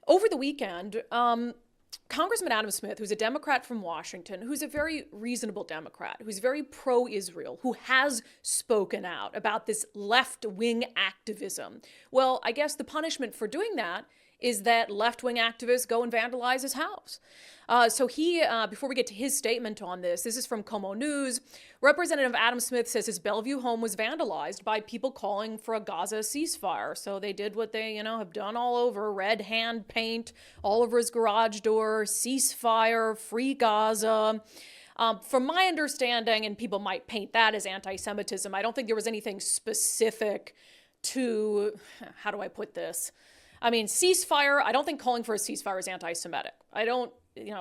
Over the weekend, Congressman Adam Smith, who's a Democrat from Washington, who's a very reasonable Democrat, who's very pro-Israel, who has spoken out about this left-wing activism. Well, I guess the punishment for doing that is that left-wing activists go and vandalize his house. Before we get to his statement on this is from Como News. Representative Adam Smith says his Bellevue home was vandalized by people calling for a Gaza ceasefire. So they did what they, have done all over: red hand paint all over his garage door, ceasefire, free Gaza. From my understanding, and people might paint that as anti-Semitism, I don't think there was anything specific to, how do I put this? I mean, ceasefire, I don't think calling for a ceasefire is anti-Semitic. I don't,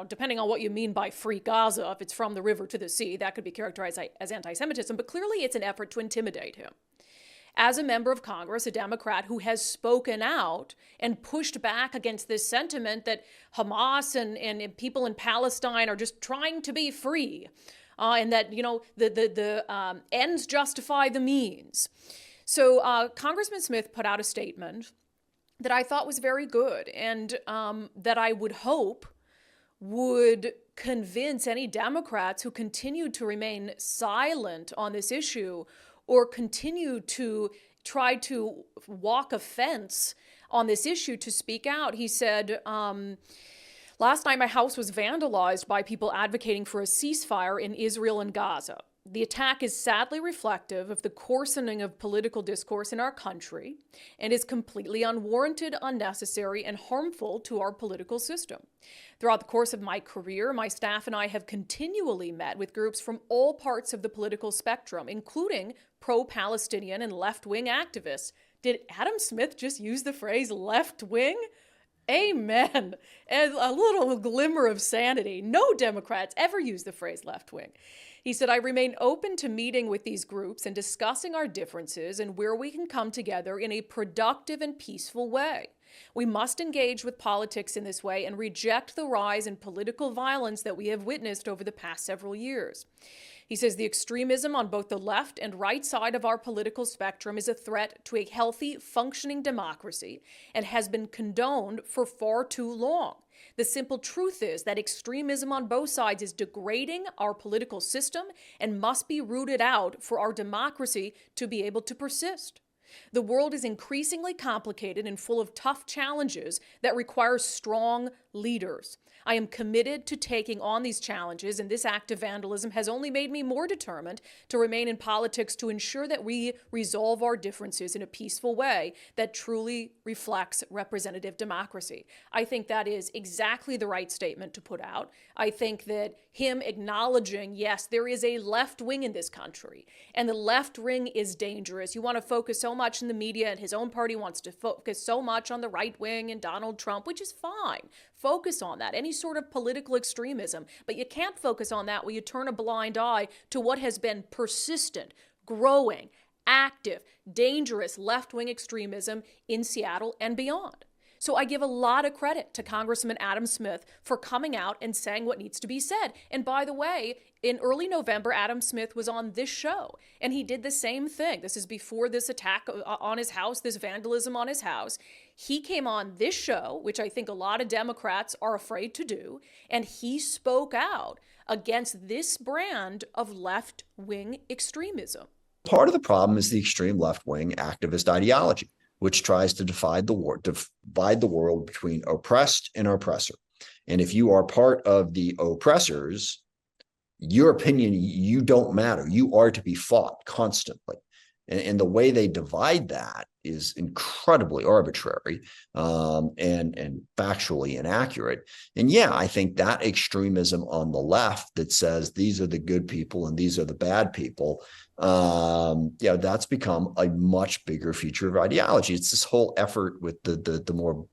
depending on what you mean by free Gaza, if it's from the river to the sea, that could be characterized as anti-Semitism, but clearly it's an effort to intimidate him. As a member of Congress, a Democrat who has spoken out and pushed back against this sentiment that Hamas and people in Palestine are just trying to be free, and that, the ends justify the means. So Congressman Smith put out a statement that I thought was very good, and that I would hope would convince any Democrats who continue to remain silent on this issue or continue to try to walk a fence on this issue to speak out. He said, last night my house was vandalized by people advocating for a ceasefire in Israel and Gaza. The attack is sadly reflective of the coarsening of political discourse in our country and is completely unwarranted, unnecessary, and harmful to our political system. Throughout the course of my career, my staff and I have continually met with groups from all parts of the political spectrum, including pro-Palestinian and left-wing activists. Did Adam Smith just use the phrase left-wing? Amen. And a little glimmer of sanity. No Democrats ever use the phrase left-wing. He said, I remain open to meeting with these groups and discussing our differences and where we can come together in a productive and peaceful way. We must engage with politics in this way and reject the rise in political violence that we have witnessed over the past several years. He says the extremism on both the left and right side of our political spectrum is a threat to a healthy, functioning democracy and has been condoned for far too long. The simple truth is that extremism on both sides is degrading our political system and must be rooted out for our democracy to be able to persist. The world is increasingly complicated and full of tough challenges that require strong leaders. I am committed to taking on these challenges, and this act of vandalism has only made me more determined to remain in politics to ensure that we resolve our differences in a peaceful way that truly reflects representative democracy. I think that is exactly the right statement to put out. I think that him acknowledging, yes, there is a left wing in this country, and the left wing is dangerous. You want to focus so much in the media, and his own party wants to focus so much on the right wing and Donald Trump, which is fine. Focus on that, any sort of political extremism. But you can't focus on that when you turn a blind eye to what has been persistent, growing, active, dangerous left-wing extremism in Seattle and beyond. So I give a lot of credit to Congressman Adam Smith for coming out and saying what needs to be said. And by the way, in early November, Adam Smith was on this show, and he did the same thing. This is before this attack on his house, this vandalism on his house. He came on this show, which I think a lot of Democrats are afraid to do, and he spoke out against this brand of left-wing extremism. Part of the problem is the extreme left-wing activist ideology, which tries to divide the world between oppressed and oppressor. And if you are part of the oppressors, your opinion, you don't matter. You are to be fought constantly. And the way they divide that is incredibly arbitrary and factually inaccurate. And yeah, I think that extremism on the left that says these are the good people and these are the bad people, that's become a much bigger feature of ideology. It's this whole effort with the more,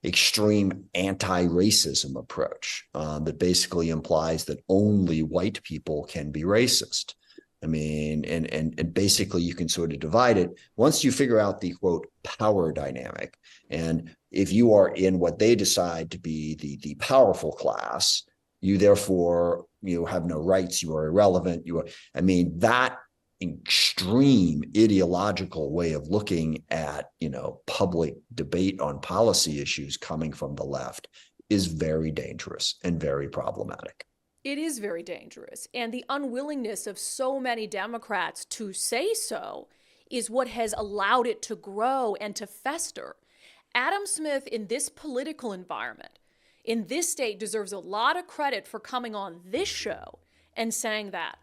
extreme anti-racism approach that basically implies that only white people can be racist. I mean, and basically you can sort of divide it once you figure out the quote power dynamic. And if you are in what they decide to be the powerful class, you therefore have no rights. You are irrelevant. That extreme ideological way of looking at, public debate on policy issues coming from the left is very dangerous and very problematic. It is very dangerous. And the unwillingness of so many Democrats to say so is what has allowed it to grow and to fester. Adam Smith, in this political environment, in this state, deserves a lot of credit for coming on this show and saying that.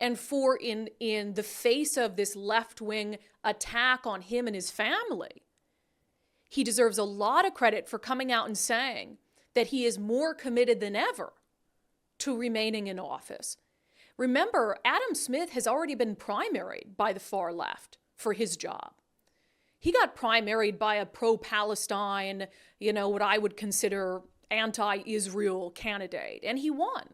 And for in the face of this left-wing attack on him and his family, he deserves a lot of credit for coming out and saying that he is more committed than ever to remaining in office. Remember, Adam Smith has already been primaried by the far left for his job. He got primaried by a pro-Palestine, what I would consider anti-Israel candidate, and he won.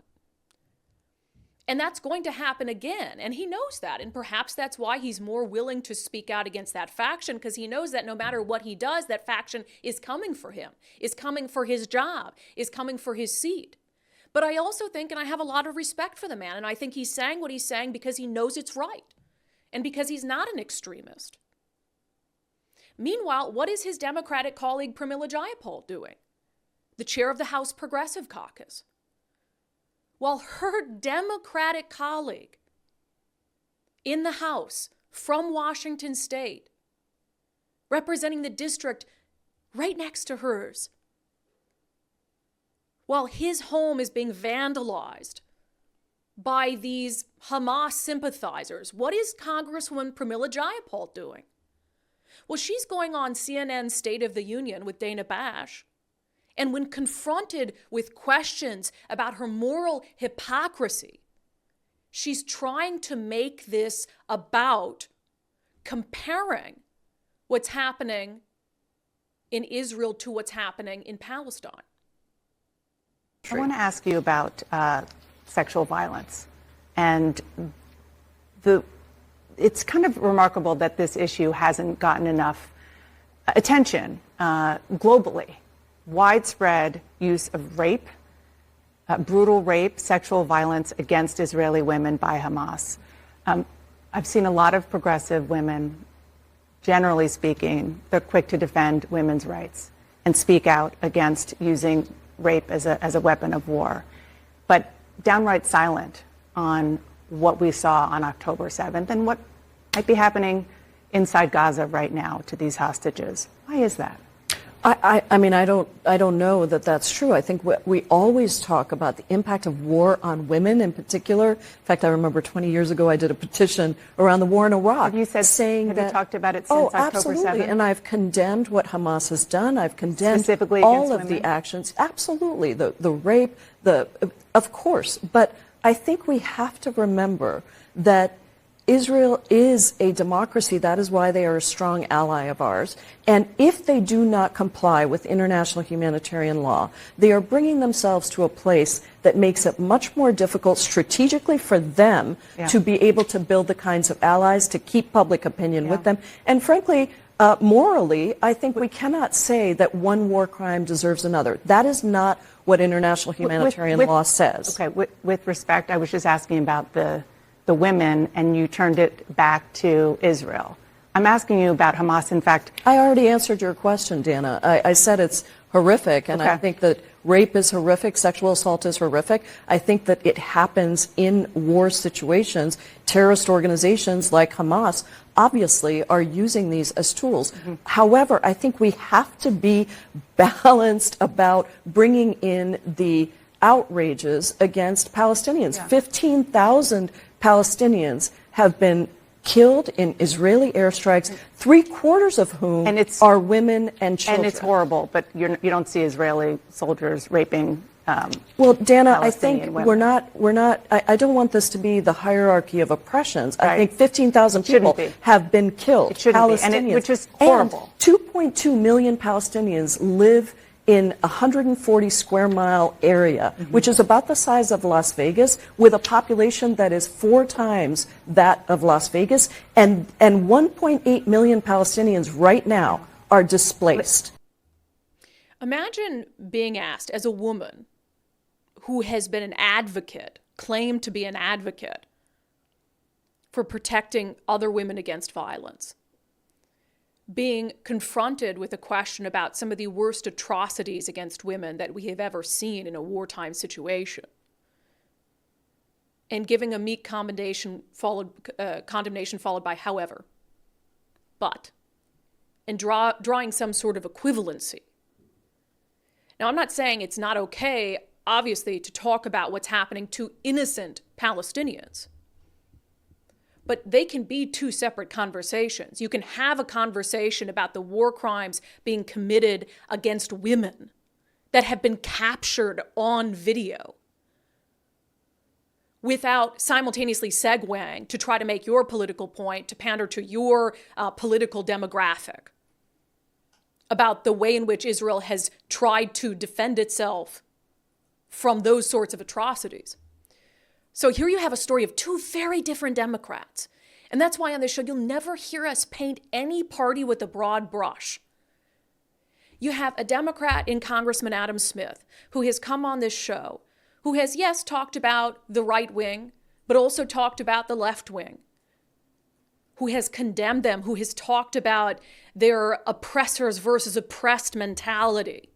And that's going to happen again, and he knows that, and perhaps that's why he's more willing to speak out against that faction, because he knows that no matter what he does, that faction is coming for him, is coming for his job, is coming for his seat. But I also think, and I have a lot of respect for the man, and I think he's saying what he's saying because he knows it's right, and because he's not an extremist. Meanwhile, what is his Democratic colleague Pramila Jayapal doing? The chair of the House Progressive Caucus. While her Democratic colleague in the House from Washington State, representing the district right next to hers, while his home is being vandalized by these Hamas sympathizers, what is Congresswoman Pramila Jayapal doing? Well, she's going on CNN's State of the Union with Dana Bash, and when confronted with questions about her moral hypocrisy, she's trying to make this about comparing what's happening in Israel to what's happening in Palestine. I want to ask you about sexual violence. And it's kind of remarkable that this issue hasn't gotten enough attention globally. Widespread use of rape, brutal rape, sexual violence against Israeli women by Hamas. I've seen a lot of progressive women, generally speaking, they're quick to defend women's rights and speak out against using rape as a weapon of war, but downright silent on what we saw on October 7th and what might be happening inside Gaza right now to these hostages. Why is that? I mean, I don't know that that's true. I think we always talk about the impact of war on women in particular. In fact, I remember 20 years ago I did a petition around the war in Iraq. Have you said, saying have that, you talked about it since October 7th? Absolutely, and I've condemned what Hamas has done. I've condemned specifically all of women? the actions. Absolutely, the rape, of course. But I think we have to remember that Israel is a democracy. That is why they are a strong ally of ours. And if they do not comply with international humanitarian law, they are bringing themselves to a place that makes it much more difficult strategically for them to be able to build the kinds of allies to keep public opinion with them. And frankly, morally, I think we cannot say that one war crime deserves another. That is not what international humanitarian law says. Okay, with respect, I was just asking about the women, and you turned it back to Israel. I'm asking you about Hamas. In fact, I already answered your question, Dana. I said it's horrific, and I think that rape is horrific, sexual assault is horrific. I think that it happens in war situations. Terrorist organizations like Hamas obviously are using these as tools. However, I think we have to be balanced about bringing in the outrages against Palestinians. 15,000 Palestinians have been killed in Israeli airstrikes, 3/4 of whom are women and children. And it's horrible, but you don't see Israeli soldiers raping well, Dana, I Palestinian think women. we're not, I don't want this to be the hierarchy of oppressions. I think 15,000 people have been killed, it shouldn't Palestinians. be, which is horrible. And 2.2 million Palestinians live in a 140 square mile area, which is about the size of Las Vegas, with a population that is 4 times that of Las Vegas, and 1.8 million Palestinians right now are displaced. Imagine being asked as a woman who has been an advocate, claimed to be an advocate for protecting other women against violence, being confronted with a question about some of the worst atrocities against women that we have ever seen in a wartime situation, and giving a meek condemnation followed by however, but, and drawing some sort of equivalency. Now, I'm not saying it's not okay, obviously, to talk about what's happening to innocent Palestinians. But they can be two separate conversations. You can have a conversation about the war crimes being committed against women that have been captured on video without simultaneously segueing to try to make your political point, to pander to your political demographic about the way in which Israel has tried to defend itself from those sorts of atrocities. So here you have a story of two very different Democrats. And that's why on this show, you'll never hear us paint any party with a broad brush. You have a Democrat in Congressman Adam Smith, who has come on this show, who has, yes, talked about the right wing, but also talked about the left wing, who has condemned them, who has talked about their oppressors versus oppressed mentality,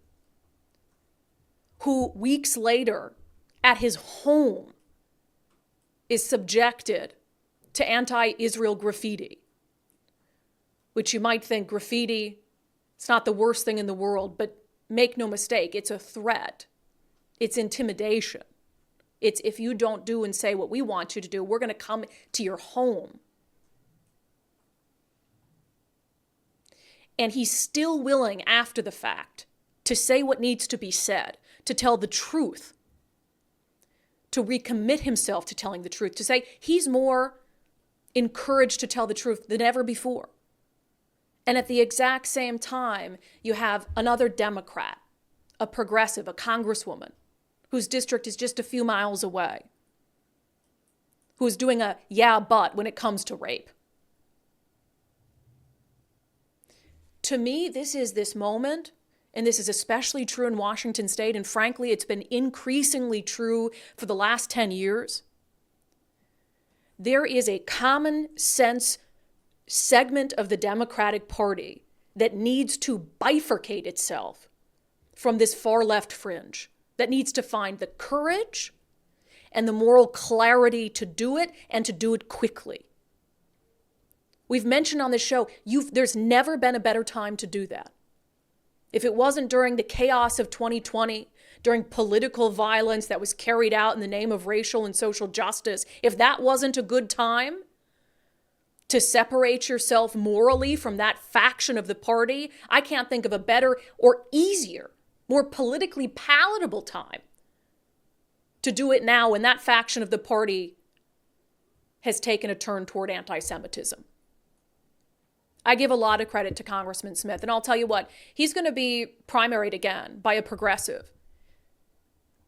who weeks later at his home is subjected to anti-Israel graffiti, which you might think graffiti, it's not the worst thing in the world, but make no mistake, it's a threat. It's intimidation. It's if you don't do and say what we want you to do, we're going to come to your home. And he's still willing after the fact to say what needs to be said, to tell the truth, to recommit himself to telling the truth, to say he's more encouraged to tell the truth than ever before. And at the exact same time, you have another Democrat, a progressive, a congresswoman, whose district is just a few miles away, who's doing a yeah, but when it comes to rape. To me, this is this moment, and this is especially true in Washington state, and frankly, it's been increasingly true for the last 10 years. There is a common sense segment of the Democratic Party that needs to bifurcate itself from this far left fringe, that needs to find the courage and the moral clarity to do it and to do it quickly. We've mentioned on this show, there's never been a better time to do that. If it wasn't during the chaos of 2020, during political violence that was carried out in the name of racial and social justice, if that wasn't a good time to separate yourself morally from that faction of the party, I can't think of a better or easier, more politically palatable time to do it now when that faction of the party has taken a turn toward anti-Semitism. I give a lot of credit to Congressman Smith, and I'll tell you what, he's going to be primaried again by a progressive.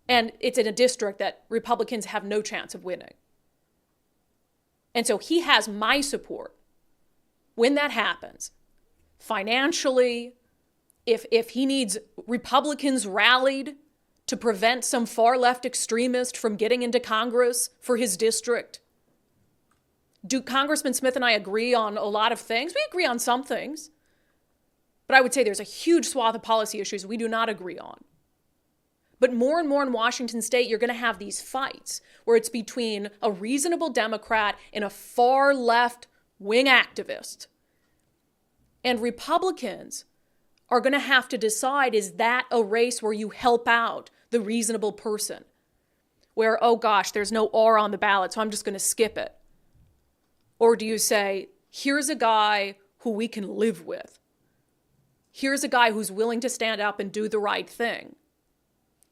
And it's in a district that Republicans have no chance of winning. And so he has my support when that happens. Financially, if he needs Republicans rallied to prevent some far left extremist from getting into Congress for his district. Do Congressman Smith and I agree on a lot of things? We agree on some things. But I would say there's a huge swath of policy issues we do not agree on. But more and more in Washington state, you're going to have these fights where it's between a reasonable Democrat and a far left wing activist. And Republicans are going to have to decide, is that a race where you help out the reasonable person? Where, oh gosh, there's no R on the ballot, so I'm just going to skip it. Or do you say, here's a guy who we can live with. Here's a guy who's willing to stand up and do the right thing.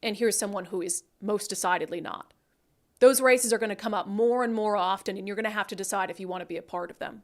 And here's someone who is most decidedly not. Those races are going to come up more and more often, and you're going to have to decide if you want to be a part of them.